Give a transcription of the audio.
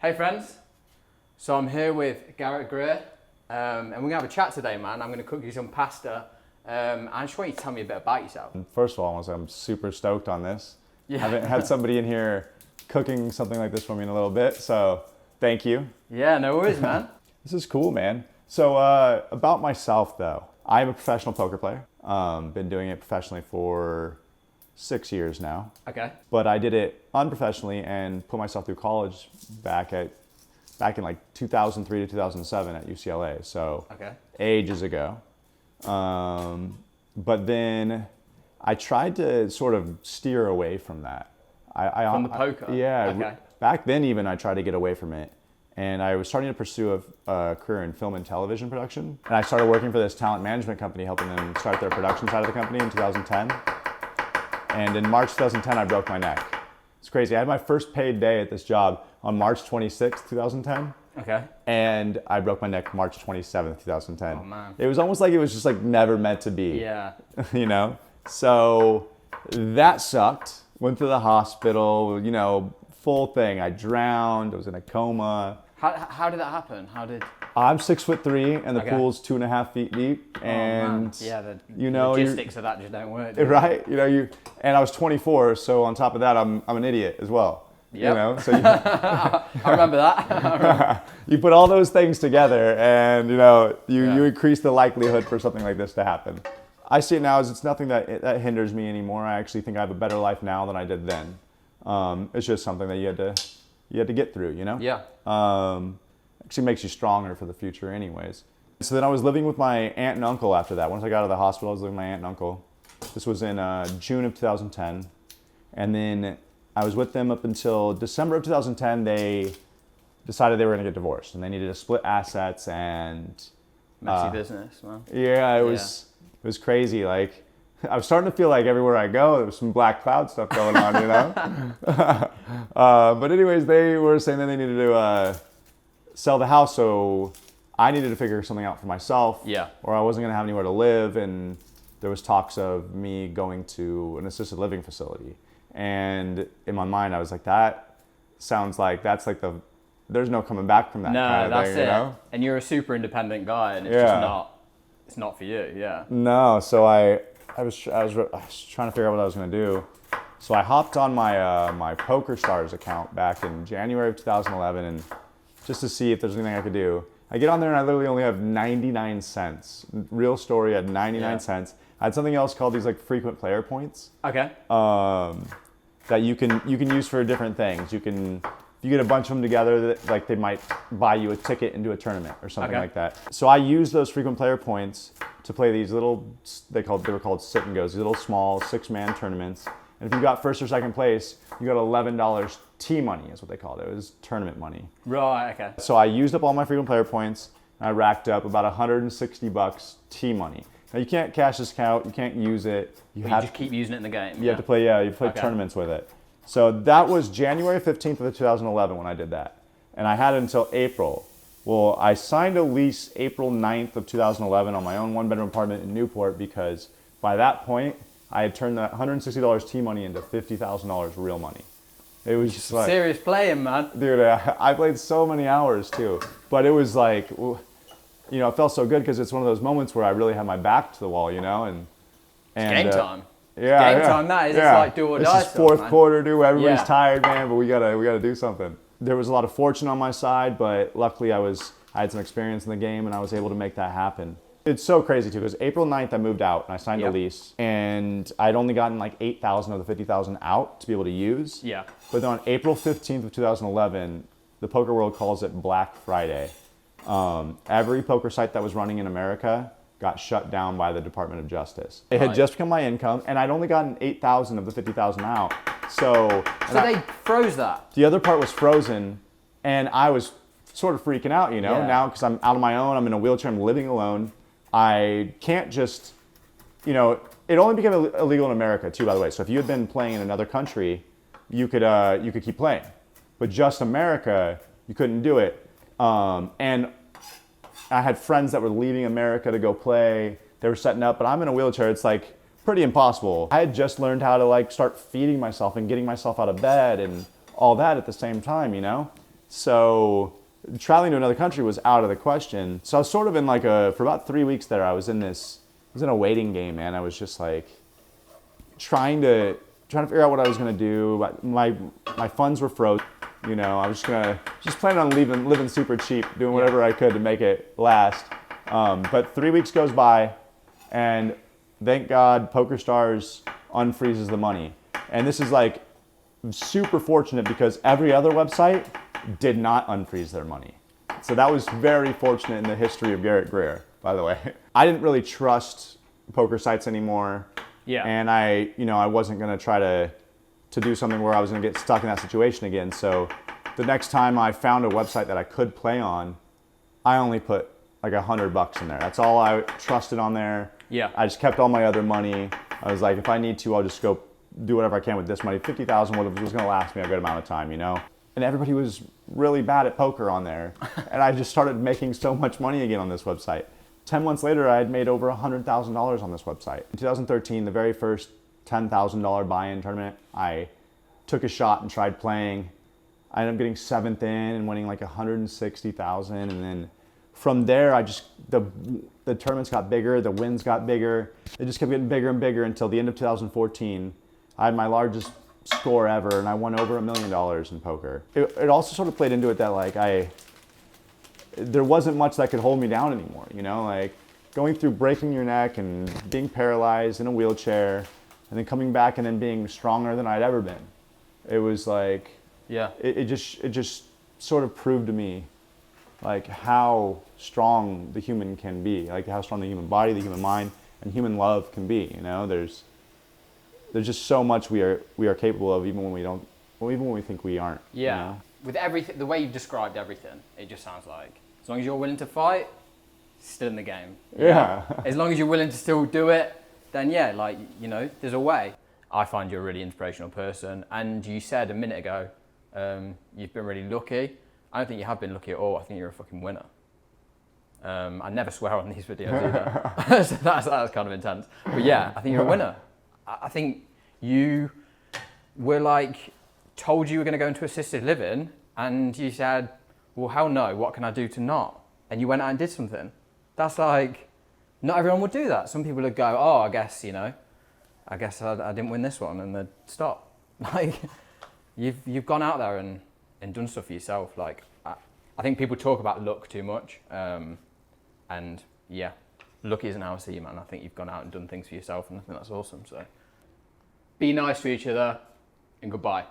Hey friends, so I'm here with Garrett Greer and we're going to have a chat today, man. I'm going to cook you some pasta. I just want you to tell me a bit about yourself. First of all, I want to say I'm super stoked on this. Yeah. I haven't had somebody in here cooking something like this for me in a little bit, so thank you. Yeah, no worries, man. This is cool, man. So about myself though, I'm a professional poker player. Been doing it professionally for 6 years now. Okay. But I did it unprofessionally and put myself through college back in like 2003 to 2007 at UCLA. So Okay. ages ago. But then I tried to sort of steer away from that. From the poker? Yeah. Okay. Back then even I tried to get away from it. And I was starting to pursue a career in film and television production. And I started working for this talent management company, helping them start their production side of the company in 2010. And in March 2010, I broke my neck. It's crazy. I had my first paid day at this job on March 26th, 2010. Okay. And I broke my neck March 27th, 2010. Oh, man. It was almost like it was just like never meant to be. Yeah. You know? So that sucked. Went to the hospital, you know, full thing. I drowned. I was in a coma. How did that happen? I'm 6'3" and the Okay. pool's 2.5 feet deep. And oh, man. Yeah, the you know, logistics of that just don't work. do they? right? You know, and I was 24, so on top of that, I'm an idiot as well. Yep. You know, so I remember that. you put all those things together, and you know, you Yeah. increase the likelihood for something like this to happen. I see it now as it's nothing that hinders me anymore. I actually think I have a better life now than I did then. It's just something that you had to get through, you know? Yeah. Actually makes you stronger for the future anyways. So then I was living with my aunt and uncle after that. Once I got out of the hospital, I was living with my aunt and uncle. This was in June of 2010. And then I was with them up until December of 2010. They decided they were gonna get divorced and they needed to split assets and... Messy business, man. Yeah, it was crazy. Like, I was starting to feel like everywhere I go, there was some black cloud stuff going on, you know? But anyways, they were saying that they needed to sell the house, so I needed to figure something out for myself. Yeah. Or I wasn't gonna have anywhere to live, and there was talks of me going to an assisted living facility. And in my mind, I was like, that sounds like, that's like there's no coming back from that No, kind of that's thing, it. you know? And you're a super independent guy, and it's Yeah. just not. It's not for you. Yeah. No, so I was trying to figure out what I was gonna do. So I hopped on my my Poker Stars account back in January of 2011, and just to see if there's anything I could do. I get on there and I literally only have 99 cents. Real story, I had 99 cents. I had something else called these like frequent player points Okay. that you can use for different things. If you get a bunch of them together, that like they might buy you a ticket into a tournament or something like that. So I used those frequent player points to play these little, they were called sit and goes, these little small 6-man tournaments. And if you got first or second place, you got $11 T money is what they called it. It was tournament money. Right. Okay. So I used up all my frequent player points and I racked up about $160 T money. Now you can't cash this out, you can't use it. You just keep using it in the game. You have to play, you play tournaments with it. So that was January 15th of 2011 when I did that. And I had it until April. Well, I signed a lease April 9th of 2011 on my own 1-bedroom apartment in Newport because by that point, I had turned that $160 T money into $50,000 real money. It was just like... Serious playing, man. Dude, I played so many hours too. But it was like, you know, it felt so good because it's one of those moments where I really had my back to the wall, you know? And Game time. Yeah, Game time, that is. It's like do or die. This is fourth quarter, dude. Everybody's Yeah. tired, man, but we gotta do something. There was a lot of fortune on my side, but luckily I had some experience in the game and I was able to make that happen. It's so crazy too, because April 9th I moved out and I signed a lease and I'd only gotten like 8,000 of the 50,000 out to be able to use. Yeah. But then on April 15th of 2011, the poker world calls it Black Friday. Every poker site that was running in America got shut down by the Department of Justice. It had just become my income, and I'd only gotten 8,000 of the 50,000 out. So they froze that. The other part was frozen, and I was sort of freaking out, you know, Yeah. now because I'm out on my own, I'm in a wheelchair, I'm living alone. I can't just, you know, it only became illegal in America too, by the way. So if you had been playing in another country, you could keep playing, but just America, you couldn't do it. And I had friends that were leaving America to go play. They were setting up, but I'm in a wheelchair. It's like pretty impossible. I had just learned how to like start feeding myself and getting myself out of bed and all that at the same time, you know? So traveling to another country was out of the question. So I was sort of in like for about 3 weeks there, I was in a waiting game, man. I was just like trying to figure out what I was gonna do. My funds were frozen. You know, I was just planning on living super cheap, doing whatever I could to make it last. But 3 weeks goes by, and thank God PokerStars unfreezes the money. And this is like super fortunate because every other website did not unfreeze their money. So that was very fortunate in the history of Garrett Greer, by the way. I didn't really trust poker sites anymore. Yeah. And I wasn't gonna try to do something where I was gonna get stuck in that situation again. So the next time I found a website that I could play on, I only put like $100 in there. That's all I trusted on there. Yeah. I just kept all my other money. I was like, if I need to, I'll just go do whatever I can with this money. 50,000 was gonna last me a good amount of time, you know? And everybody was really bad at poker on there. And I just started making so much money again on this website. 10 months later, I had made over $100,000 on this website. In 2013, the very first $10,000 buy-in tournament, I took a shot and tried playing. I ended up getting 7th in and winning like 160,000. And then from there, the tournaments got bigger, the wins got bigger. It just kept getting bigger and bigger until the end of 2014. I had my largest score ever, and I won over $1 million in poker. It also sort of played into it that like there wasn't much that could hold me down anymore, you know, like going through breaking your neck and being paralyzed in a wheelchair and then coming back and then being stronger than I'd ever been. It was like, yeah, it just sort of proved to me like how strong the human can be, like how strong the human body, the human mind, and human love can be, you know. There's just so much we are capable of, even when we think we aren't. Yeah. You know? With everything, the way you've described everything, it just sounds like as long as you're willing to fight, still in the game. Yeah. As long as you're willing to still do it, then yeah, like, you know, there's a way. I find you're a really inspirational person, and you said a minute ago, you've been really lucky. I don't think you have been lucky at all. I think you're a fucking winner. I never swear on these videos either. So that's kind of intense. But yeah, I think you're a winner. I think you were like, told you were going to go into assisted living, and you said, well, hell no, what can I do to not? And you went out and did something. That's like, not everyone would do that. Some people would go, oh, I guess I didn't win this one, and they'd stop. Like, you've gone out there and done stuff for yourself. Like, I think people talk about luck too much, and yeah, luck isn't how I see you, man. I think you've gone out and done things for yourself, and I think that's awesome. So, be nice to each other, and goodbye.